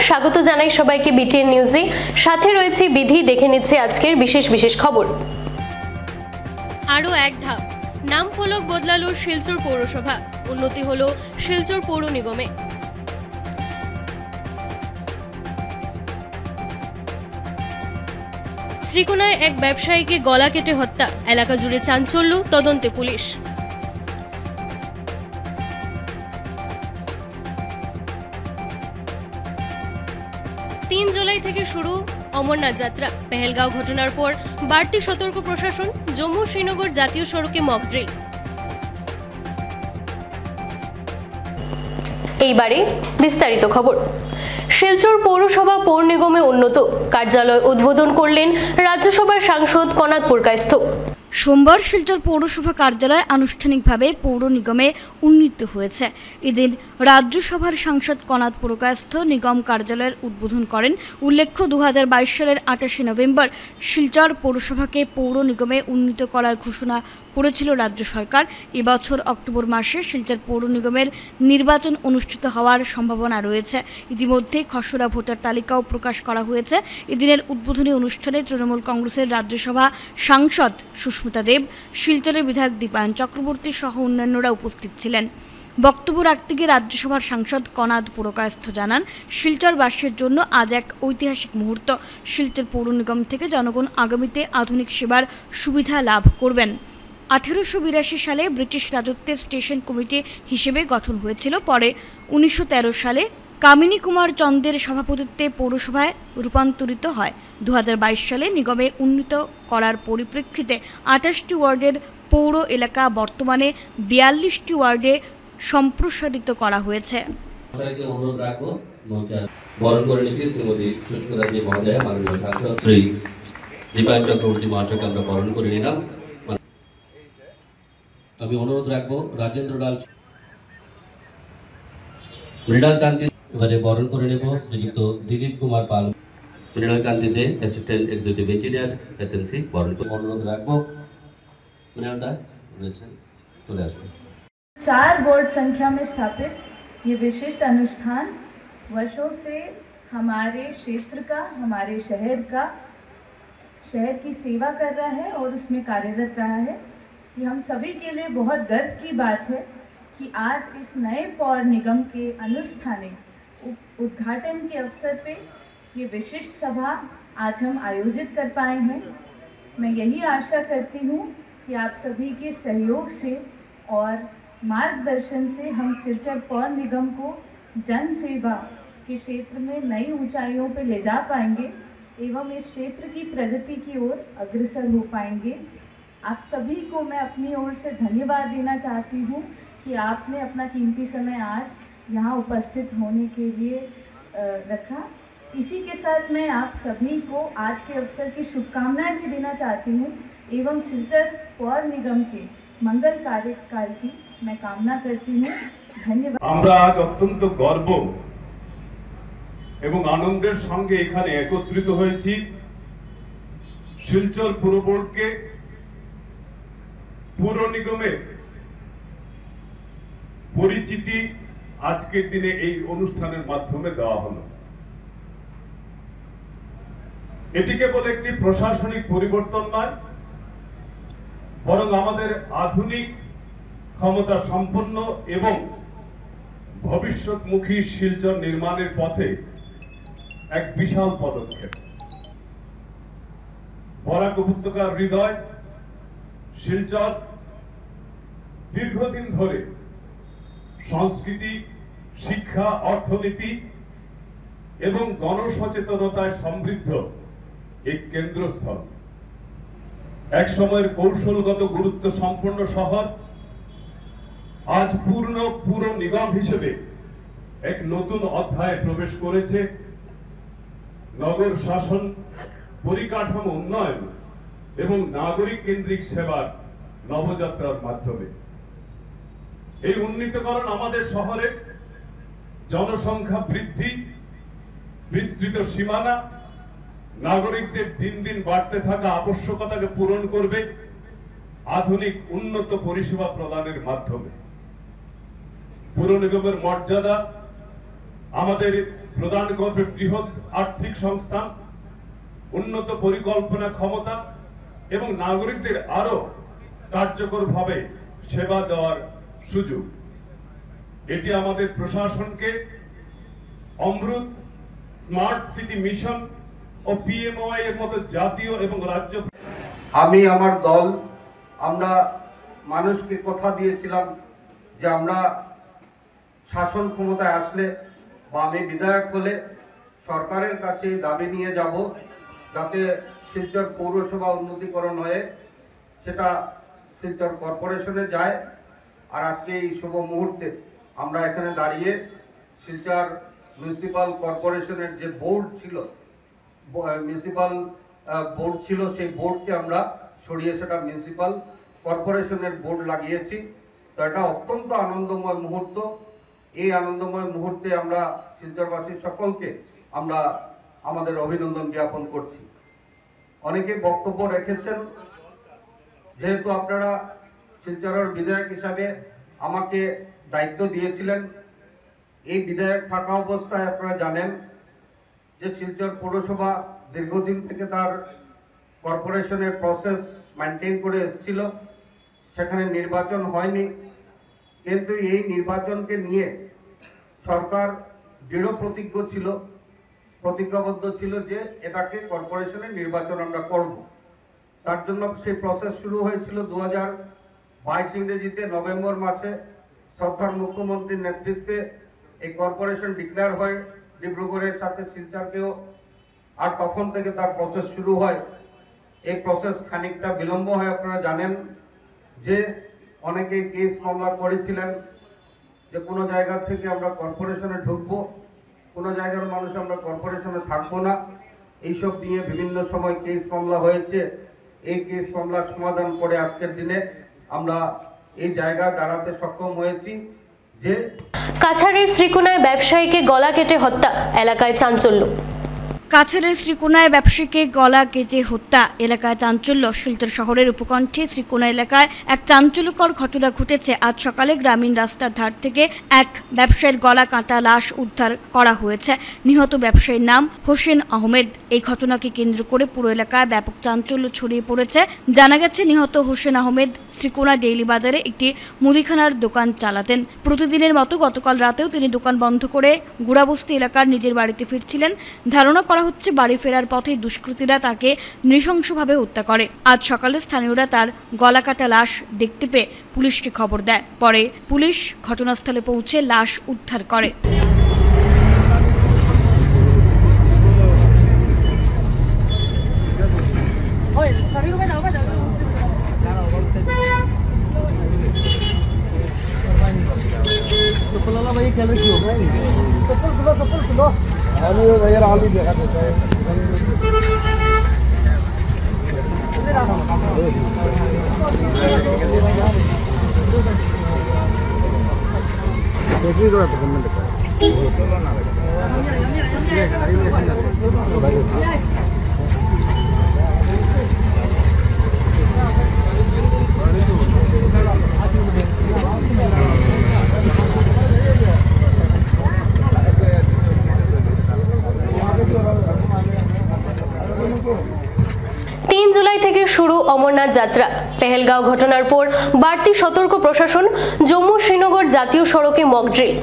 স্বাগত জানাই সবাইকে বিটিএন নিউজে। সাথে রয়েছে বিধি। দেখে নিচ্ছে আজকের বিশেষ খবর। আরও এক ধাপ, নাম ফলক বদলালো শিলচর পৌরসভা, উন্নতি হলো শিলচর পৌর নিগমে। শ্রীকোনায় এক ব্যবসায়ীকে গলা কেটে হত্যা, এলাকা জুড়ে চাঞ্চল্য, তদন্তে পুলিশ। 3 জুলাই থেকে শুরু অমরনাথ যাত্রা। পেহেলগাঁও ঘটনার পর বাড়তি সতর্ক প্রশাসন, জম্মু শ্রীনগর জাতীয় সড়কে মক ড্রিল। এইবারে বিস্তারিত খবর। শিলচর পৌরসভা পৌর নিগমে উন্নত কার্যালয় উদ্বোধন করলেন রাজ্যসভার সাংসদ কনাদ পুরকায়স্থ। সোমবার শিলচর পৌরসভা কার্যালয় আনুষ্ঠানিকভাবে পৌর নিগমে উন্নীত হয়েছে। এদিন রাজ্যসভার সাংসদ কনাদ পুরকায়স্থ নিগম কার্যালয়ের উদ্বোধন করেন। উল্লেখ্য 2022 সালের 28 নভেম্বর শিলচর পৌরসভাকে পৌর নিগমে উন্নীত করার ঘোষণা করেছিল রাজ্য সরকার। এবছর অক্টোবর মাসে শিলচর পৌর নিগমের নির্বাচন অনুষ্ঠিত হওয়ার সম্ভাবনা রয়েছে। ইতিমধ্যে খসড়া ভোটার তালিকাও প্রকাশ করা হয়েছে। এদিনের উদ্বোধনী অনুষ্ঠানে তৃণমূল কংগ্রেসের রাজ্যসভা সাংসদ সুস্মিতা দেব, শিলচরের বিধায়ক দীপায়ন চক্রবর্তী সহ অন্যান্যরা উপস্থিত ছিলেন। বক্তব্য রাখতে গিয়ে রাজ্যসভার সাংসদ কনাদ পুরকায়স্থ জানান, শিলচরবাসীর জন্য আজ এক ঐতিহাসিক মুহূর্ত। শিলচর পৌর নিগম থেকে জনগণ আগামীতে আধুনিক সেবার সুবিধা লাভ করবেন। 1882 সালে ব্রিটিশ রাজত্বে স্টেশন কমিটি হিসেবে গঠন হয়েছিল। পরে 1913 সালে কামিনী কুমার চন্দের সভাপতিত্বে পৌরসভায় রূপান্তরিত হয়। 2022 সালে নিগমে উন্নীত করার পরিপ্রেক্ষিতে 28টি ওয়ার্ডের পৌর এলাকা বর্তমানে 42টি ওয়ার্ডে সম্প্রসারিত করা হয়েছে। অনুরোধ রাখবো বরণ করে নিচ্ছি শ্রীমতী সুস্মিতা দেব মহোদয়া, মাননীয় সাংসদ শ্রী দীপায়ন চক্রবর্তী মহাশয়কে আমরা বরণ করে নিলাম। আমি অনুরোধ রাখবো রাজেন্দ্র লাল মৃণালকান্তি এবারে বরণ করে নেব শ্রীযুক্ত দিলীপ কুমার পাল। মৃণালকান্তি দে, অ্যাসিস্ট্যান্ট এক্সিকিউটিভ ইঞ্জিনিয়ার এসএমসি, বরণ করে অনুরোধ রাখবো। মৃণালদা রয়েছেন, চলে আসবেন। 4 बोर्ड संख्या में स्थापित ये विशिष्ट अनुष्ठान वर्षों से हमारे क्षेत्र का, हमारे शहर की सेवा कर रहा है और उसमें कार्यरत रहा है। ये हम सभी के लिए बहुत गर्व की बात है कि आज इस नए पौर निगम के अनुष्ठानिक उद्घाटन के अवसर पे ये विशिष्ट सभा आज हम आयोजित कर पाए हैं। मैं यही आशा करती हूँ कि आप सभी के सहयोग से और मार्गदर्शन से हम शिलचर पौर निगम को जन सेवा के क्षेत्र में नई ऊंचाइयों पर ले जा पाएंगे एवं इस क्षेत्र की प्रगति की ओर अग्रसर हो पाएंगे। आप सभी को मैं अपनी ओर से धन्यवाद देना चाहती हूँ कि आपने अपना कीमती समय आज यहाँ उपस्थित होने के लिए रखा। इसी के साथ मैं आप सभी को आज के अवसर की शुभकामनाएं भी देना चाहती हूँ एवं शिलचर पौर निगम के मंगल कार्यकाल की मैं कामना करती हूँ। धन्यवाद। আমরা আজ অত্যন্ত গর্ব এবং আনন্দের সঙ্গে এখানে একত্রিত হয়েছি শিলচর পুর বোর্ডকে পৌর নিগমের পরিচিতি আজকের দিনে এই অনুষ্ঠানের মাধ্যমে দেওয়া হলো। এটি কেবল একটি প্রশাসনিক পরিবর্তন নয়, বরং আমাদের আধুনিক ক্ষমতা সম্পন্ন এবং ভবিষ্যৎমুখী শিলচর নির্মাণের পথে এক বিশাল পদক্ষেপ। বরাক উপত্যকার হৃদয় শিলচর দীর্ঘদিন ধরে সংস্কৃতি, শিক্ষা, অর্থনীতি এবং গণসচেতনতায় সমৃদ্ধ এক কেন্দ্রস্থল। এক সময়ের কৌশলগত গুরুত্ব সম্পন্ন শহর আজ পূর্ণ পুর নিগম হিসেবে এক নতুন অধ্যায়ে প্রবেশ করেছে। নগর শাসন, পরিকাঠামো উন্নয়ন এবং নাগরিক কেন্দ্রিক সেবার নবযাত্রার মাধ্যমে এই উন্নীতকরণ আমাদের শহরে জনসংখ্যা বৃদ্ধি, বিস্তৃত সীমানা, নাগরিকদের দিন দিন বাড়তে থাকা আবশ্যকতাকে পূরণ করবে আধুনিক উন্নত পরিষেবা প্রদানের মাধ্যমে। পুর নিগমের মর্যাদা আমাদের প্রদান করবে বৃহৎ আর্থিক সংস্থান, উন্নত পরিকল্পনা ক্ষমতা এবং নাগরিকদের আরো কার্যকরভাবে সেবা দেওয়ার সুযোগ। এটি আমাদের প্রশাসনকে অমৃত, স্মার্ট সিটি মিশন ও পিএমওআই এর মতো জাতীয় এবং রাজ্য। আমি আমার দল আমরা মানুষকে কথা দিয়েছিলাম যে আমরা শাসন ক্ষমতায় আসলে বা আমি বিধায়ক হলে সরকারের কাছে দাবি নিয়ে যাব যাতে শিলচর পৌরসভা উন্নতিকরণ হয়ে সেটা শিলচর কর্পোরেশনে যায়। আর আজকে এই শুভ মুহূর্তে আমরা এখানে দাঁড়িয়ে শিলচর মিউনিসিপাল কর্পোরেশনের যে বোর্ড ছিল, মিউনিসিপাল বোর্ড ছিল, সেই বোর্ডকে আমরা সরিয়ে সেটা মিউনিসিপাল কর্পোরেশনের বোর্ড লাগিয়েছি। তো এটা অত্যন্ত আনন্দময় মুহূর্ত। এই আনন্দময় মুহূর্তে আমরা শিলচরবাসীর সকলকে আমরা আমাদের অভিনন্দন জ্ঞাপন করছি। অনেকে বক্তব্য রেখেছেন, যেহেতু আপনারা শিলচরের বিধায়ক হিসাবে আমাকে দায়িত্ব দিয়েছিলেন, এই বিধায়ক থাকা অবস্থায় আপনারা জানেন যে শিলচর পৌরসভা দীর্ঘদিন থেকে তার কর্পোরেশনের প্রসেস মেনটেন করে এসেছিল, সেখানে নির্বাচন হয়নি। কিন্তু এই নির্বাচনকে নিয়ে সরকার দৃঢ় প্রতিজ্ঞাবদ্ধ ছিল যে এটাকে কর্পোরেশনের নির্বাচন আমরা করব। তার জন্য সেই প্রসেস শুরু হয়েছিল 2022 ইংরেজিতে নভেম্বর মাসে শ্রদ্ধার মুখ্যমন্ত্রীর নেতৃত্বে এই কর্পোরেশন ডিক্লেয়ার হয় ডিব্রুগড়ের সাথে শিলচরকেও, আর তখন থেকে তার প্রসেস শুরু হয়। এই প্রসেস খানিকটা বিলম্ব হয়। আপনারা জানেন যে অনেকে কেস মামলা করেছিলেন যে কোনো জায়গা থেকে আমরা কর্পোরেশনে ঢুকবো, কোনো জায়গার মানুষ আমরা কর্পোরেশনে থাকবো না, এইসব নিয়ে বিভিন্ন সময় কেস মামলা হয়েছে। এই কেস মামলার সমাধান করে আজকের দিনে আমরা এই জায়গায় দাঁড়াতে সক্ষম হয়েছি। যে কাছাড়ের শ্রীকোনায় ব্যবসায়ীকে গলা কেটে হত্যা, এলাকায় চাঞ্চল্য। কাছাড়ের শ্রীকোনায় ব্যবসায়ীকে গলা কেটে হত্যা, এলাকায় চাঞ্চল্য। শিলচর শহরের উপকণ্ঠে শ্রীকোনা এলাকায় এক চাঞ্চল্যকর ঘটনা ঘটেছে। আজ সকালে গ্রামীণ রাস্তার ধার থেকে এক ব্যবসায়ীর গলা কাটা লাশ উদ্ধার করা হয়েছে। নিহত ব্যবসায়ীর নাম হোসেন আহমেদ। এই ঘটনাকে কেন্দ্র করে পুরো এলাকায় ব্যাপক চাঞ্চল্য ছড়িয়ে পড়েছে। জানা গেছে নিহত হোসেন আহমেদ শ্রীকোনা ডেইলি বাজারে একটি মুদিখানার দোকান চালাতেন। প্রতিদিনের মতো গতকাল রাতেও তিনি দোকান বন্ধ করে গুড়াবস্তি এলাকার নিজের বাড়িতে ফিরছিলেন। ধারণা করা হচ্ছে বাড়ি ফেরার পথে দুষ্কৃতীরা তাকে নৃশংসভাবে হত্যা করে। আজ সকালে স্থানীয়রা তার গলা কাটা লাশ দেখতে পেয়ে পুলিশকে খবর দেয়। পরে পুলিশ ঘটনাস্থলে পৌঁছে লাশ উদ্ধার করে। भैया आलू देखा देता है देखिए तो गवर्नमेंट का 3 জুলাই থেকে শুরু অমরনাথ যাত্রা। পেহেলগাঁও ঘটনার পর বাড়তি সতর্ক প্রশাসন, জম্মু শ্রীনগর জাতীয় সড়কে মক ড্রিল।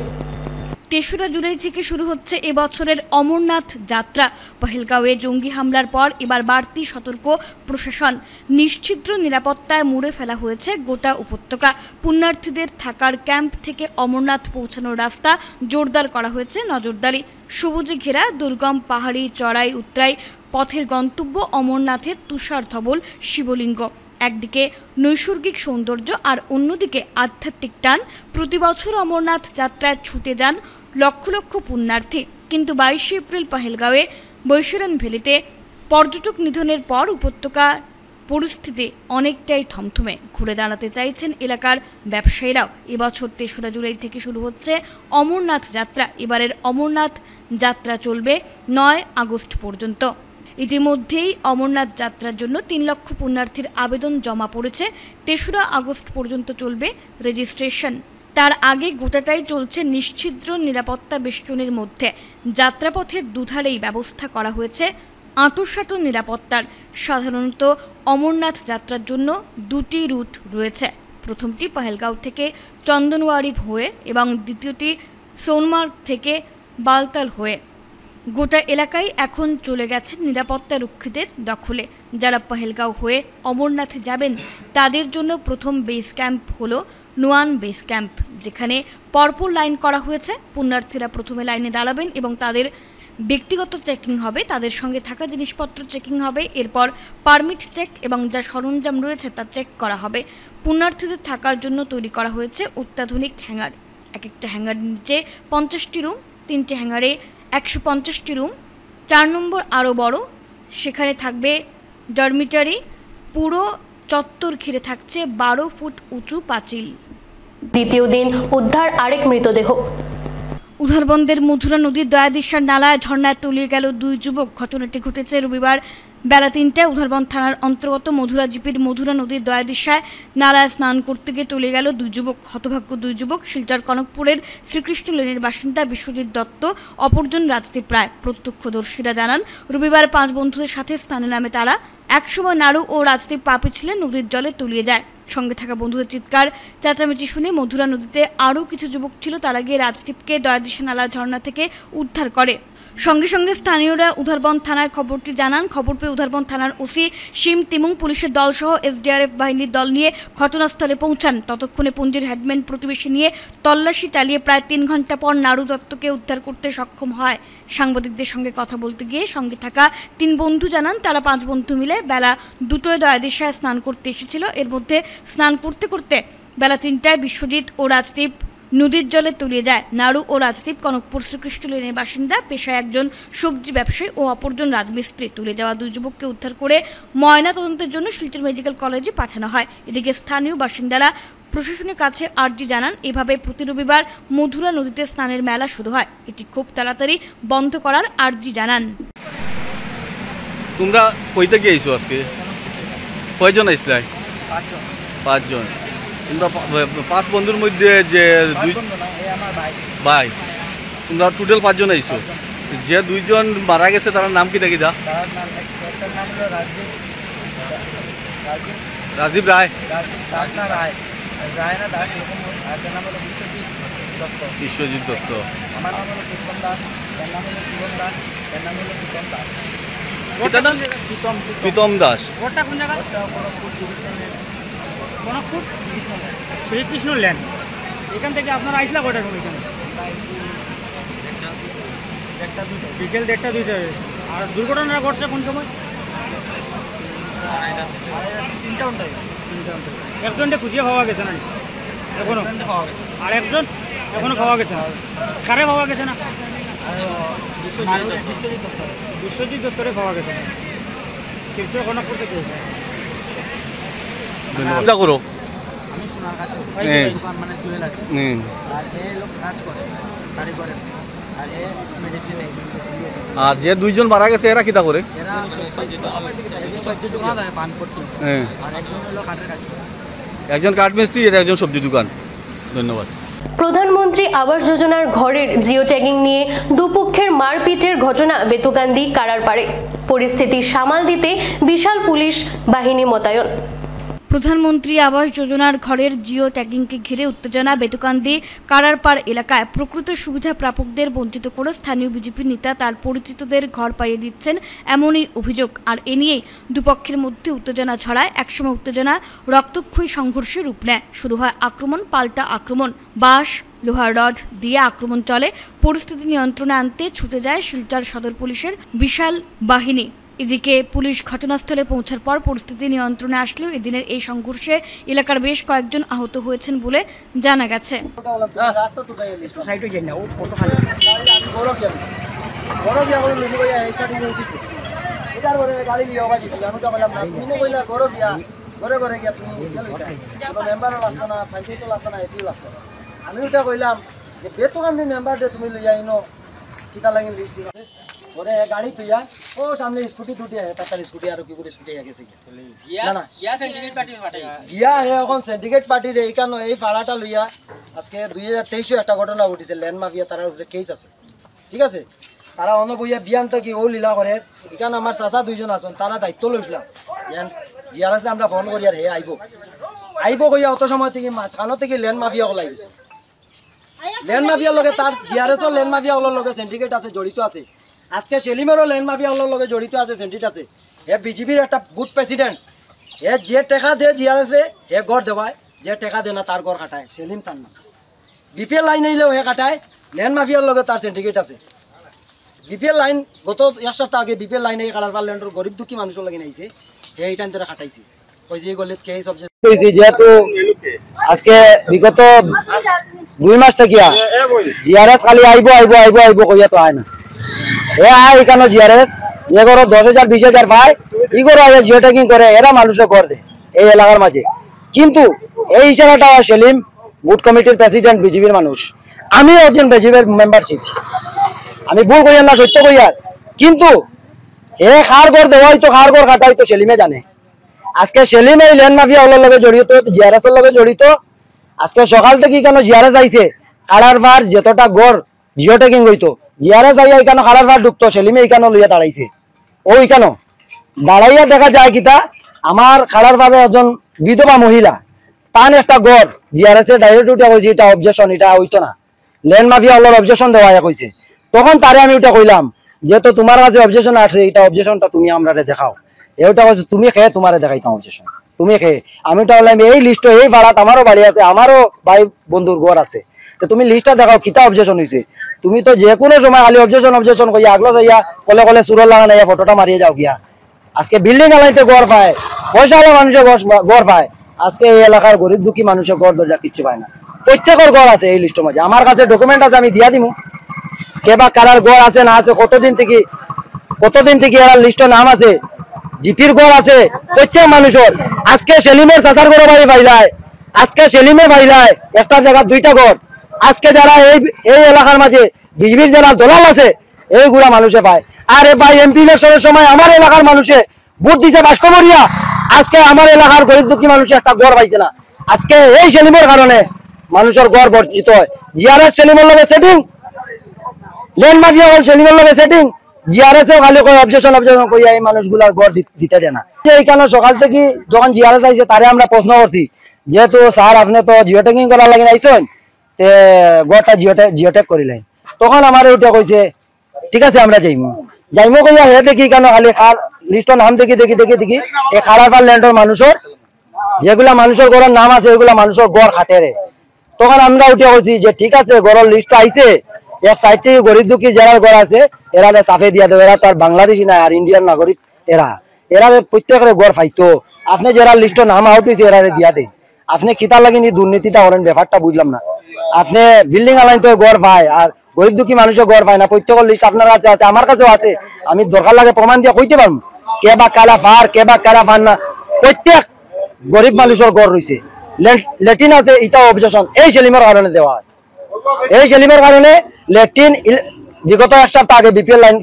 3রা জুলাই থেকে শুরু হচ্ছে এবছরের অমরনাথ যাত্রা। পেহেলগাঁওয়ে জঙ্গি হামলার পর এবার বাড়তি সতর্ক প্রশাসন। নিশ্চিদ্র নিরাপত্তায় মুড়ে ফেলা হয়েছে গোটা উপত্যকা। পুণ্যার্থীদের থাকার ক্যাম্প থেকে অমরনাথ পৌঁছানোর রাস্তা জোরদার করা হয়েছে নজরদারি। সবুজে ঘেরা দুর্গম পাহাড়ি চড়াই উতরাই পথের গন্তব্য অমরনাথের তুষার ধবল শিবলিঙ্গ। একদিকে নৈসর্গিক সৌন্দর্য আর অন্যদিকে আধ্যাত্মিক টান। প্রতি বছর অমরনাথ যাত্রায় ছুটে যান লক্ষ লক্ষ পুণ্যার্থী। কিন্তু 22 এপ্রিল পেহেলগাঁওয়ে বৈশারণ ভ্যালিতে পর্যটক নিধনের পর উপত্যকা পরিস্থিতি অনেকটাই থমথমে। ঘুরে দাঁড়াতে চাইছেন এলাকার ব্যবসায়ীরাও। এবছর 3রা জুলাই থেকে শুরু হচ্ছে অমরনাথ যাত্রা। এবারের অমরনাথ যাত্রা চলবে 9 আগস্ট পর্যন্ত। ইতিমধ্যেই অমরনাথ যাত্রার জন্য 3 লক্ষ পুণ্যার্থীর আবেদন জমা পড়েছে। 3রা আগস্ট পর্যন্ত চলবে রেজিস্ট্রেশন। তার আগে গোটাটাই চলছে নিশ্ছিদ্র নিরাপত্তা বেষ্টনীর মধ্যে। যাত্রাপথের দুধারেই ব্যবস্থা করা হয়েছে আঁটুসাঁটু নিরাপত্তার। সাধারণত অমরনাথ যাত্রার জন্য দুটি রুট রয়েছে। প্রথমটি পহেলগাঁও থেকে চন্দনওয়ারি হয়ে এবং দ্বিতীয়টি সোনমার্গ থেকে বালতাল হয়ে। গোটা এলাকায় এখন চলে গেছে নিরাপত্তা রক্ষীদের দখলে। যারা পহেলগাঁও হয়ে অমরনাথে যাবেন তাদের জন্য প্রথম বেস ক্যাম্প হলো নোয়ান বেস ক্যাম্প, যেখানে পরপর লাইন করা হয়েছে। পুণ্যার্থীরা প্রথমে লাইনে দাঁড়াবেন এবং তাদের ব্যক্তিগত চেকিং হবে, তাদের সঙ্গে থাকা জিনিসপত্র চেকিং হবে, এরপর পারমিট চেক এবং যা সরঞ্জাম রয়েছে তা চেক করা হবে। পুণ্যার্থীদের থাকার জন্য তৈরি করা হয়েছে অত্যাধুনিক হ্যাঙ্গার। এক একটা হ্যাঙ্গার নিচে 50টি রুম, 3টে হ্যাঙ্গারে 150টি রুম। 4 নম্বর আরও বড়, সেখানে থাকবে ডরমিটারি। পুরো চত্বর ঘিরে থাকছে 12 ফুট উঁচু পাঁচিল। দ্বিতীয় দিন উদ্ধার আরেক মৃতদেহ। উধারবন্দের মধুরা নদীর দয়াদিশার নালায় ঝর্ণায় তলিয়ে গেল 2 যুবক। ঘটনাটি ঘটেছে রবিবার বেলা 3টায়। উধারবন্দ থানার অন্তর্গত মধুরা জিপির মধুরা নদীর দয়াদিশায় নালায় স্নান করতে গিয়ে তলিয়ে গেল 2 যুবক। হতভাগ্য 2 যুবক শিলচর কনকপুরের শ্রীকৃষ্ণ লেনের বাসিন্দা বিশ্বজিৎ দত্ত, অপরজন রাজদীপ রায়। প্রত্যক্ষদর্শীরা জানান, রবিবার 5 বন্ধুদের সাথে স্নানে নামে তারা। একসময় নাড়ু ও রাজদীপ পা পিছলে নদীর জলে তলিয়ে যায়। সঙ্গে থাকা বন্ধুদের চিৎকার চেঁচামেচি শুনে মধুরা নদীতে আরও কিছু যুবক ছিল, তারা গিয়ে রাজদীপকে দয়াদিশা নালার ঝর্ণা থেকে উদ্ধার করে। সঙ্গে সঙ্গে স্থানীয়রা উধারবন্দ থানায় খবরটি জানান। খবর পেয়ে উধারবন্দ থানার ওসি শিম তিমুং পুলিশের দলসহ এসডিআরএফ বাহিনীর দল নিয়ে ঘটনাস্থলে পৌঁছান। ততক্ষণে পঞ্জির হেডম্যান প্রতিবেশী নিয়ে তল্লাশি চালিয়ে প্রায় 3 ঘন্টা পর নাড়ু দত্তকে উদ্ধার করতে সক্ষম হয়। সাংবাদিকদের সঙ্গে কথা বলতে গিয়ে সঙ্গে থাকা 3 বন্ধু জানান, তারা 5 বন্ধু মিলে বেলা 2টোয় দয়াদিশায় স্নান করতে এসেছিল। এর মধ্যে স্নান করতে করতে বেলা 3টায় বিশ্বজিৎ ও রাজদীপ নদীর জলে তলিয়ে যায়। নাড়ু ও রাজদীপ কনকপুর শ্রীকৃষ্ণ লেনের বাসিন্দা, পেশায় একজন সবজি ব্যবসায়ী ও অপরজন রাজমিস্ত্রি। তুলে যাওয়া 2 যুবককে উদ্ধার করে ময়না তদন্তের জন্য শিলচর মেডিকেল কলেজে পাঠানো হয়। এদিকে স্থানীয় বাসিন্দারা প্রশাসনের কাছে আর্জি জানান, এভাবে প্রতি রবিবার মধুরা নদীতে স্নানের মেলা শুরু হয়, এটি খুব তাড়াতাড়ি বন্ধ করার আর্জি জানান। তোমরা কইতে গিয়েছো আজকে? কয়জন আইসলাই? 5 জন। তোমরা 5 বন্ধুর মধ্যে যে 2 ভাই, তোমরা টোটাল 5 জন আইছো। যে 2 জন মারা গেছে তার নাম কি দেখি দা? রাজীব রায়, বিশ্বজিৎ দত্ত, প্রীতম দাস। শ্রীকৃষ্ণ লেন। এখান থেকে আপনারা আইসলা কয়টার সময়? এখানে বিকেল 1টা 2টা। আর দুর্ঘটনা ঘটছে কোন সময়? 3টা। একজনটা খুঁজিয়ে পাওয়া গেছে না এখনো? আর একজন এখনো পাওয়া গেছে না। কারে পাওয়া গেছে না? বিশ্বজিৎ দত্তরে পাওয়া গেছে না। শিলচর কনকপুর থেকে। করো আমি সোনার কাজ মানে জুয়েলার্স। আর এই লোক কাজ করে কারিগরে, আর এ মেডিসিনে। আর যে 2 জন মারা গেছে এরা কিটা করে? এরা সবজি দোকান দেয়, পান করতে। আর একজন হলো কাঠের কাজ করে। একজন কাঠ মিস্ত্রি, এর একজন সবজি দোকান। ধন্যবাদ। প্রধানমন্ত্রী আবাস যোজনার ঘরের জিও ট্যাগিং নিয়ে দুপক্ষের মারপিটের ঘটনা বেতুকান্দি কারার পাড়ে। পরিস্থিতি সামাল দিতে বিশাল পুলিশ বাহিনী মোতায়েন। প্রধানমন্ত্রী আবাস যোজনার ঘরের জিও ট্যাগিংকে ঘিরে উত্তেজনা বেতুকান্দি কারারপাড় এলাকায়। প্রকৃত সুবিধা প্রাপকদের বঞ্চিত করে স্থানীয় বিজেপি নেতা তার পরিচিতদের ঘর পাইয়ে দিচ্ছেন, এমনই অভিযোগ। আর এ নিয়েই দুপক্ষের মধ্যে উত্তেজনা ছড়ায়। একসময় উত্তেজনা রক্তক্ষয়ী সংঘর্ষে রূপ নেয়। শুরু হয় আক্রমণ, পাল্টা আক্রমণ। বাঁশ, লোহার রড দিয়ে আক্রমণ চলে। পরিস্থিতি নিয়ন্ত্রণে আনতে ছুটে যায় শিলচর সদর পুলিশের বিশাল বাহিনী। এদিকে পুলিশ ঘটনাস্থলে পৌঁছার পর পরিস্থিতি নিয়ন্ত্রণে আসলেও এদিনের এই সংঘর্ষে এলাকার বেশ কয়েকজন আহত হয়েছেন বলে জানা গেছে। আমি ওটা কইলাম যে বেতকান্দি মেম্বারটা তুমি লইয়া ইনো কিতা লাগি লিস্ট ওরে গাড়ি তুইয়া ও সামনে স্কুটি দুটি আছে, তার স্কুটি আর কি করে স্কুটি গেছে না না গিয়া সিন্ডিকেট পার্টি পাঠাই গিয়া হে এখন সিন্ডিকেট পার্টি রে এইখানে এই ফাড়াটা লইয়া আজকে 2023 একটা ঘটনা ঘটেছে, ল্যান্ড মাফিয়া তার উপরে কেস আছে, ঠিক আছে। তারা অন্য বইয়া বিয়ান থেকে ও লীলা করে, এখানে আমার চাচা 2জন আছেন, তারা দায়িত্ব লইছিলাম জিয়ার আসলে আমরা ফোন করি আর হে আইব কইয়া অত সময় থেকে মাঝখানো থেকে ল্যান্ড মাফিয়া ওলাই গেছে। ল্যান্ড মাফিয়ার লগে তার জিআরএসর ল্যান্ড মাফিয়া ওলার লগে সিন্ডিকেট আছে, জড়িত আছে। আজকে সেলিমেরও ল্যান্ড মাফিয়া ওলার লগে জড়িত আছে, সিন্ডিকেট আছে। হে বিজেপির একটা গুড প্রেসিডেন্ট, হে যে টাকা দে জিআরএস রে হে গড় দেওয়ায়, যে টাকা দে না তার গড় কাটায়। সেলিম তার নাম বিপিএল লাইন আইলেও হে কাটায়, ল্যান্ড মাফিয়ার লগে তার সিন্ডিকেট আছে। বিপিএল লাইন গত 1 সপ্তাহ আগে বিপিএল লাইনে কালারপাল ল্যান্ডর গরিব দুঃখী মানুষের লাগে নাইছে, হে এই টাইম ধরে কাটাইছে। ওই যে গলিত কে সবচেয়ে যেহেতু আজকে বিগত 2 মাস থেকে জিআরএস খালি আইব আইব আইব আইব কইয়া তো আয় না। এ আয় কেন জিআরএস যে করো 10,000 20,000 পায়, ই করো আয় জিও ট্যাগিং করে, এরা মানুষে কর দে এই এলাকার মাঝে। কিন্তু এই ইশারাটা সেলিম বুথ কমিটির প্রেসিডেন্ট, বিজেপির মানুষ, আমিও একজন বিজেপির মেম্বারশিপ, আমি ভুল কইয়ার না সত্য কইয়ার। কিন্তু এ খার গড় দেওয়া হয়তো খার গড় কাটা হয়তো সেলিমে জানে। আজকে সেলিম এই ল্যান্ড মাফিয়া ওলার লগে জড়িত, জিআরএসের লগে জড়িত। আজকে সকাল থেকে কেন জিআরএস আইছে, কালার ভার যতটা গড় জিও ট্যাগিং হইতো, জিআরএস আইয়া এখানে কালার ভার ঢুকতো, সেলিমে এখানে লইয়া দাঁড়াইছে। ও এখানে দাঁড়াইয়া দেখা যায় কিতা, আমার কালার ভাবে একজন বিধবা মহিলা, তান একটা গড় জিআরএস এর ডাইরেক্ট উঠে কইছে এটা অবজেকশন, এটা হইতো না, ল্যান্ড মাফিয়া ওলার অবজেকশন দেওয়া কইছে। তখন তারে আমি ওটা কইলাম যে তো তোমার কাছে অবজেকশন আছে, এটা অবজেকশনটা তুমি আমরা দেখাও। এটা কইছে তুমি খেয়ে তোমারে দেখাইতাম অবজেকশন, তুমি খেয়ে। আমি ওটা বললাম এই লিস্ট, এই ভাড়াত আমারও বাড়ি আছে, আমারও ভাই বন্ধুর ঘর আছে, তো তুমি লিস্টটা দেখাও কিতা অবজেকশন হয়েছে। তুমি তো যে কোনো সময় খালি অবজেকশন অবজেকশন কইয়া আগলো যাইয়া কলে কলে সুরল লাগা নাইয়া ফটোটা মারিয়ে যাও গিয়া। আজকে বিল্ডিং আলাইতে গড় পায়, পয়সাওয়ালা মানুষের গড় পায়, আজকে এই এলাকার গরিব দুঃখী মানুষের গড় দরজা কিচ্ছু পায় না। প্রত্যেকের গড় আছে এই লিস্টের মাঝে, আমার কাছে ডকুমেন্ট আছে, আমি দিয়া দিমু কেবা কারার গড় আছে না আছে, কতদিন থেকে এরা লিস্টের নাম আছে, জিপির গড় আছে প্রত্যেক মানুষের। আজকে সেলিমের চাচার গড় বাড়ি বাইলায়, আজকে সেলিমে বাইলায় একটা জায়গা 2টা গড়। আজকে যারা এই এলাকার মাঝে বিজেপির যারা দলাল আছে এইগুলা মানুষে পায়। আরে ভাই এমপি ইলেকশনের সময় আমার এলাকার মানুষে ভোট দিছে বাসকমরিয়া, আজকে আমার এলাকার গরিব দুঃখী মানুষে একটা গড় পাইছে না। আজকে এই সেলিমের কারণে মানুষের গড় বর্জিত হয়। জিআরএস সেলিমের লগে সেটিং, ল্যান্ড মাফিয়া হল সেলিমের লগে সেটিং, জিআরএস এও খালি কই অবজেকশন কইয়া এই মানুষগুলার গড় দিতে দেয় না। এইখানে সকাল থেকে যখন জিআরএস আইছে তারে আমরা প্রশ্ন করছি, যেহেতু স্যার আপনি তো জিও ট্যাগিং করার লাগে আইছেন, তে গড়টা জিও ট্যাগ করিলেন। তখন আমার ওইটা কইছে ঠিক আছে আমরা যাইমু কইয়া হে দেখি কেন খালি লিস্টের নাম দেখি এই খারাপাল ল্যান্ডের মানুষের যেগুলা মানুষের গড়ের নাম আছে ওইগুলা মানুষের গড় খাটেরে। তখন আমরা উঠে কইছি যে ঠিক আছে গড়ের লিস্ট আইছে, এক সাইড থেকে গরিব দুঃখী যারা গড় আছে এরা সাফে দিয়া দেবে, এরা তো আর বাংলাদেশি না আর ইন্ডিয়ান নাগরিক, এরা প্রত্যেকের গড় পাইতো। আপনি যারা লিস্টের নাম আউট হয়েছে এরা দিয়া দেয়, আপনি কিতা লাগিনি দুর্নীতিটা করেন, ব্যাপারটা বুঝলাম না। আপনি বিল্ডিং আলাইন তো গড় পায় আর গরিব দুঃখী মানুষের গড় পায় না, প্রত্যেকের লিস্ট আপনার কাছে আছে, আমার কাছেও আছে, আমি দরকার লাগে প্রমাণ দিয়ে কইতে পারবো কে বা কালা ফার কে বা কালা ফার না, প্রত্যেক গরিব মানুষের গড় রয়েছে, ল্যাট্রিন আছে, এটা অবজেকশন এই সেলিমের কারণে দেওয়া হয়। এই সেলিমের কারণে ল্যাট্রিন বিগত 1 সপ্তাহ আগে বিপিএল লাইন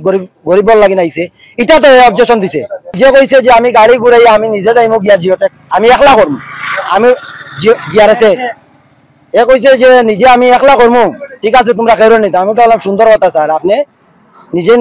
গরিবর লাগি নাইছে, এটা তো অবজেকশন দিছে। যে কইছে যে আমি গাড়ি ঘুরাই আমি নিজে যাইমু গিয়া জিওটেক আমি একলা করবো, আমি জিআরএস এ কইছে যে নিজে আমি একলা করবো, ঠিক আছে তোমরা কেউ নিতে। আমি তো বললাম সুন্দর কথা স্যার, আপনি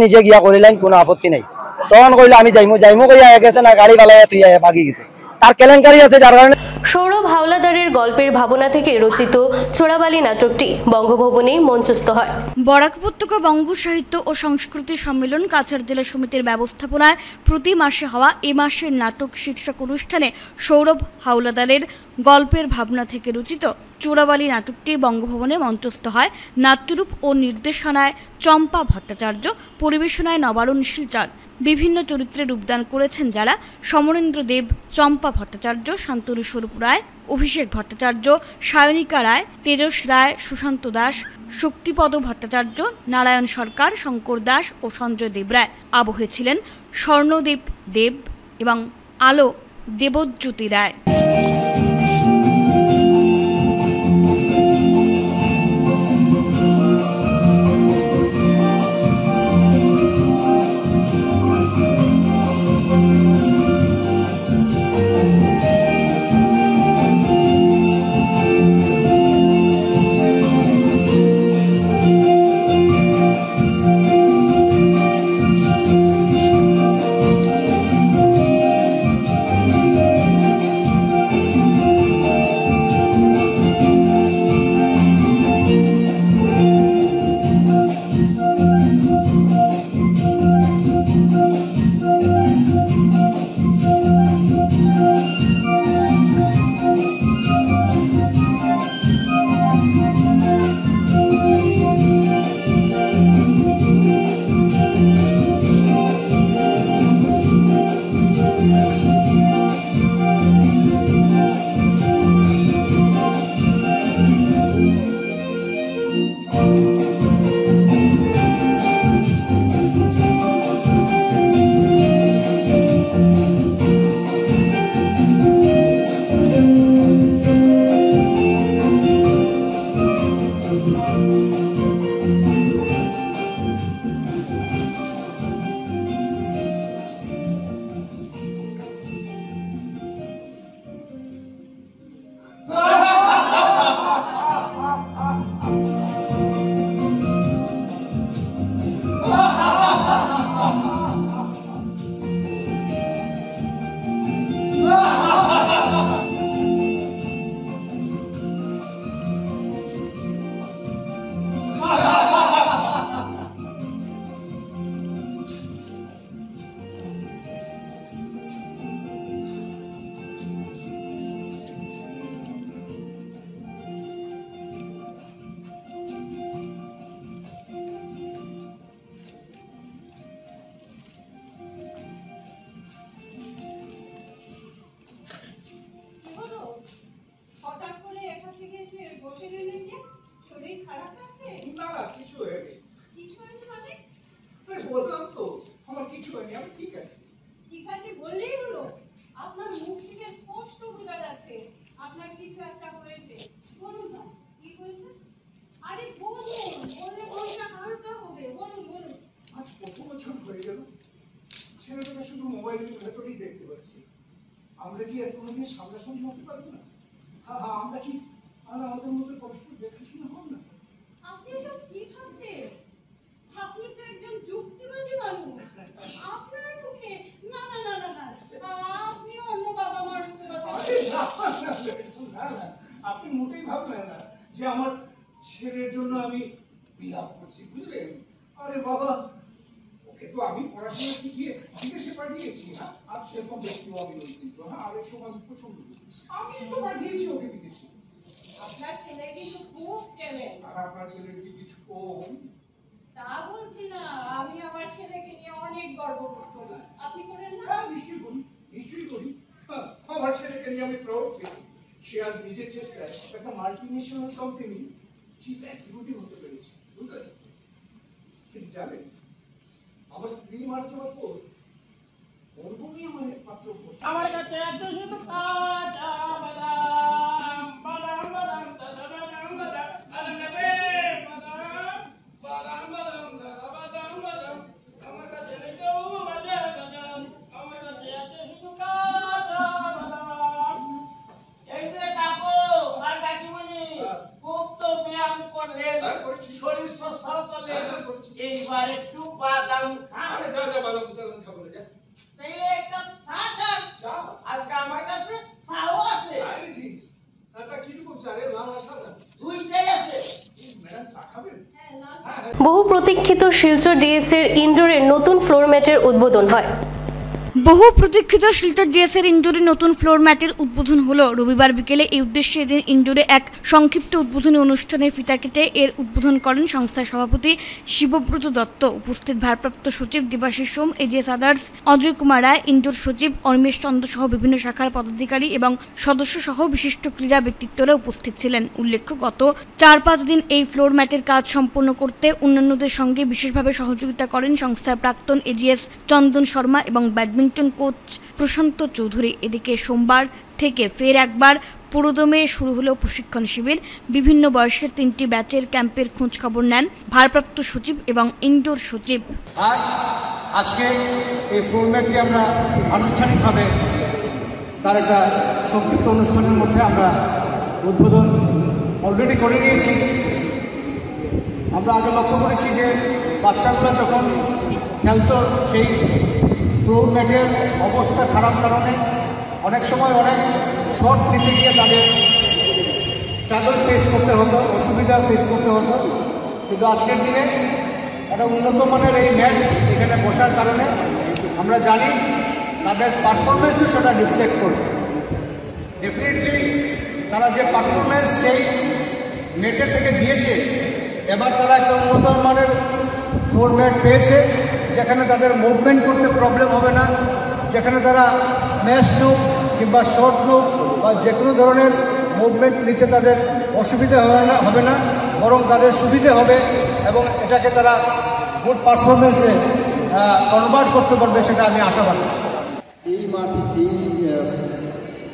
নিজে গিয়া করিলেন, কোনো আপত্তি নাই। তখন কইলো আমি যাইমু কইয়া গেছে না, গাড়ি বালাইয়া তুই ভাগি গেছে, তার কেলেঙ্কারি আছে যার কারণে। সৌরভ হাওলাদারের গল্পের ভাবনা থেকে রচিত চোরাবালি নাটকটি বঙ্গভবনে মঞ্চস্থ হয়। বরাক উপত্যকা বঙ্গ সাহিত্য ও সংস্কৃতি সম্মেলন কাছাড় জেলা সমিতির ব্যবস্থাপনায় প্রতি মাসে হওয়া এ মাসের নাটক শীর্ষক অনুষ্ঠানে সৌরভ হাওলাদারের গল্পের ভাবনা থেকে রচিত চোরাবালি নাটকটি বঙ্গভবনে মঞ্চস্থ হয়। নাট্যরূপ ও নির্দেশনায় চম্পা ভট্টাচার্য, পরিবেশনায় নবারুণ শিলচর। বিভিন্ন চরিত্রে রূপদান করেছেন যারা সমরেন্দ্র দেব, চম্পা ভট্টাচার্য, শান্তনু স্বরূপ রায়, অভিষেক ভট্টাচার্য, সায়নিকা রায়, তেজস রায়, সুশান্ত দাস, শক্তিপদ ভট্টাচার্য, নারায়ণ সরকার, শঙ্কর দাস ও সঞ্জয় দেব রায়। আবহে ছিলেন স্বর্ণদীপ দেব এবং আলো দেবজ্যোতি রায়। বসে রইলেন যে? শরীর খারাপ আছে? না না কিছু হয়নি। কিছু হয়নি মানে? বললাম তো আমার কিছু হয়নি, আমি ঠিক আছি। ঠিক আছে বললেই হলো? আপনার মুখ থেকে স্পষ্ট বোঝা যাচ্ছে আপনার কিছু একটা হয়েছে। বলুন না কি হয়েছে? আরে বলুন, বললে মনটা হালকা হবে। বলুন বলুন। আজ কত বছর হয়ে গেল ছেলেটাকে শুধু মোবাইলের ভেতরেই দেখতে পাচ্ছি। আমরা কি আর কোনোদিন সামনাসামনি হতে পারবো না? হ্যাঁ আমরা কি আমাদের মধ্যে পরস্পর দেখাশোনা হব না? আপনি এসব কি ভাবছেন? আপনি তো একজন যুক্তিবাদী মানুষ। আপনার মুখে না না না না না আপনি অন্য বাবা মার মুখে না না আপনি মোটেই ভাববেন না যে আমার ছেলের জন্য আমি বিলাপ করছি, বুঝলেন? আরে বাবা, ওকে তো আমি পড়াশোনা শিখিয়ে বিদেশে পাঠিয়েছি। হ্যাঁ, আর সেরকম ব্যক্তিও আমি নই কিন্তু। হ্যাঁ, আর এই সমাজ পছন্দ করি, আমি তো পাঠিয়েছি ওকে বিদেশে। আপনার ছেলে কিন্তু খুব ট্যালেন্ট। আর আপনার ছেলের কি কিছু কম? তা বলছি না, আমি আমার ছেলেকে নিয়ে অনেক গর্ব করি। আপনি করেন না? হ্যাঁ, নিশ্চয়ই করি, নিশ্চয়ই করি। আমার ছেলেকে নিয়ে আমি প্রাউড ফিল। সে আজ নিজের চেষ্টায় একটা মাল্টিনেশনাল কোম্পানি চিফ এক্সিকিউটিভ হতে পেরেছে, বুঝলেন? কিন্তু জানেন, আমার স্ত্রী মারা যাওয়ার পর বন্ধুই আমার একমাত্র আমার কাছে এত শুধু কাঁচা বাদাম বাদাম বাদাম দাদা বাদাম দাদা আরে নেবে বাদাম বাদাম বাদাম দাদা বাদাম বাদাম আমার কাছে কেউ বাজে বাদাম আমার কাছে এত শুধু কাঁচা বাদাম। এই যে কাকু আর কাকিমণি খুব তো ব্যায়াম করলেন, শরীর সুস্থ করলেন, এইবার একটু বাদাম খান। আরে যা যা বাদাম খাবো না, যা। তাইলে এক কাপ চা আজকে আমার কাছে চাও আছে। তা কি রকম চা রে? লাল আসা না? দুইটাই আছে। ম্যাডাম চা খাবেন? বহু প্রতীক্ষিত শিলচর ডিএসের ইনডোরের নতুন ফ্লোর ম্যাটের উদ্বোধন হয়। বহু প্রতীক্ষিত শিলচর ডিএসের ইনডোরে নতুন ফ্লোর ম্যাটের উদ্বোধন হলো রবিবার বিকেলে। এই উদ্দেশ্যে এদিন ইনডোরে এক সংক্ষিপ্ত উদ্বোধনী অনুষ্ঠানে ফিতা কেটে এর উদ্বোধন করেন সংস্থার সভাপতি শিবব্রত দত্ত। উপস্থিত ভারপ্রাপ্ত সচিব দেবাশিস সোম, এজিএস আদার্স অজয় কুমার রায়, ইনডোর সচিব অনিমেষ চন্দ্র সহ বিভিন্ন শাখার পদাধিকারী এবং সদস্য সহ বিশিষ্ট ক্রীড়া ব্যক্তিত্বরা উপস্থিত ছিলেন। উল্লেখ্য, গত 4-5 দিন এই ফ্লোর ম্যাটের কাজ সম্পন্ন করতে অন্যান্যদের সঙ্গে বিশেষভাবে সহযোগিতা করেন সংস্থার প্রাক্তন এজিএস চন্দন শর্মা এবং ব্যাডমিন্টন কোচ প্রশান্ত চৌধুরী। এদিকে সোমবার থেকে ফের একবার পুরোদমে শুরু হলো প্রশিক্ষণ শিবির। বিভিন্ন বয়সের 3টি ব্যাচের ক্যাম্পের খোঁজ খবর নেন ভারপ্রাপ্ত সচিব এবং ইনডোর সচিব। আর আজকে এই ফ্লোর ম্যাটটি আমরা আনুষ্ঠানিকভাবে তার একটা সংক্ষিপ্ত অনুষ্ঠানের মধ্যে আমরা উদ্বোধন অলরেডি করে নিয়েছি। আমরা আগে লক্ষ্য করেছি যে বাচ্চাগুলো যখন খেলতো সেই ফ্লোর ম্যাটের অবস্থা খারাপ কারণে অনেক সময় অনেক শট নিতে গিয়ে তাদের স্ট্রাগল ফেস করতে হতো, অসুবিধা ফেস করতে হতো। কিন্তু আজকের দিনে একটা উন্নত মানের এই ম্যাট এখানে বসার কারণে আমরা জানি তাদের পারফরমেন্সও সেটা রিফ্লেক্ট করবে। ডেফিনেটলি তারা যে পারফরমেন্স সেই নেটের থেকে দিয়েছে, এবার তারা একটা উন্নত মানের ফ্লোর ম্যাট পেয়েছে যেখানে তাদের মুভমেন্ট করতে প্রবলেম হবে না, যেখানে তারা স্ম্যাশ লুক কিংবা শর্ট লুক বা যে কোনো ধরনের মুভমেন্ট নিতে তাদের অসুবিধা হবে না, বরং তাদের সুবিধে হবে এবং এটাকে তারা গুড পারফরমেন্সে কনভার্ট করতে পারবে, সেটা আমি আশাবাদী। এই মাঠে এই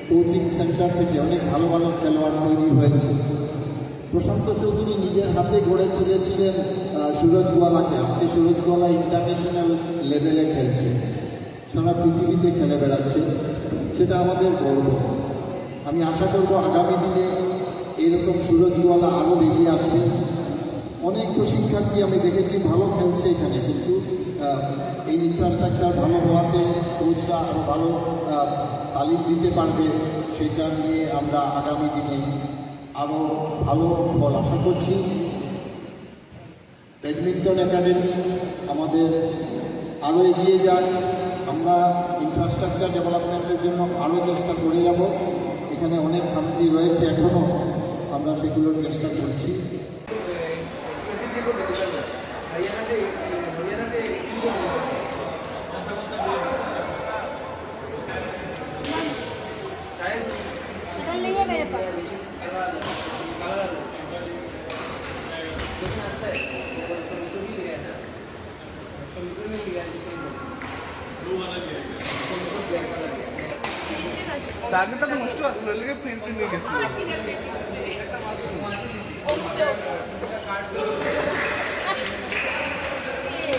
কোচিং সেন্টার থেকে অনেক ভালো ভালো খেলোয়াড় তৈরি হয়েছে। প্রশান্ত চৌধুরী নিজের হাতে গড়ে তুলেছিলেন সুরজওয়ালাকে। আজকে সুরজওয়ালা ইন্টারন্যাশনাল লেভেলে খেলছে, সারা পৃথিবীতে খেলে বেড়াচ্ছে, সেটা আমাদের গর্ব। আমি আশা করব আগামী দিনে এরকম সুরজওয়ালা আরও বেরিয়ে আসবে। অনেক প্রশিক্ষার্থী আমি দেখেছি ভালো খেলছে এখানে, কিন্তু এই ইনফ্রাস্ট্রাকচার ভালো হওয়াতে কোচরা আরও ভালো তালিম দিতে পারবে, সেটা নিয়ে আমরা আগামী দিনে আরও ভালো ফল আশা করছি। ব্যাডমিন্টন একাডেমি আমাদের আরও এগিয়ে যাক, আমরা ইনফ্রাস্ট্রাকচার ডেভেলপমেন্টের জন্য আরও চেষ্টা করে যাব। এখানে অনেক খামতি রয়েছে এখনও, আমরা সেগুলোর চেষ্টা করছি। টার্গেটটা তো নষ্ট আসলে লেগে প্রিন্ট নিয়ে গেছিল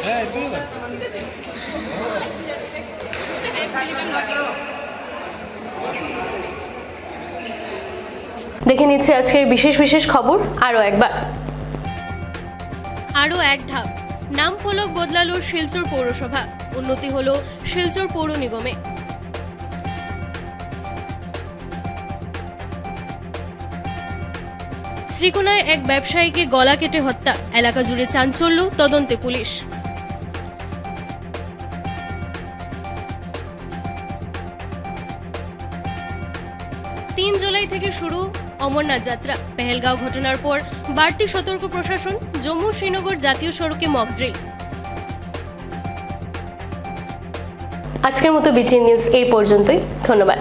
হ্যাঁ ঠিক আছে দেখে নিচ্ছে আজকের বিশেষ বিশেষ খবর আরও একবার। আরও এক ধাপ, নাম ফলক বদলালো শিলচর পৌরসভা, উন্নতি হলো শিলচর পৌর নিগমে। শ্রীকোনায় এক ব্যবসায়ীকে গলা কেটে হত্যা, এলাকা জুড়ে চাঞ্চল্য, তদন্তে পুলিশ। 3 জুলাই থেকে শুরু অমরনাথ যাত্রা, পেহেলগাঁও ঘটনার পর বাড়তি সতর্ক প্রশাসন, জম্মু শ্রীনগর জাতীয় সড়কে মক ড্রিল। আজকের মতো বিটিএন নিউজ এই পর্যন্তই, ধন্যবাদ।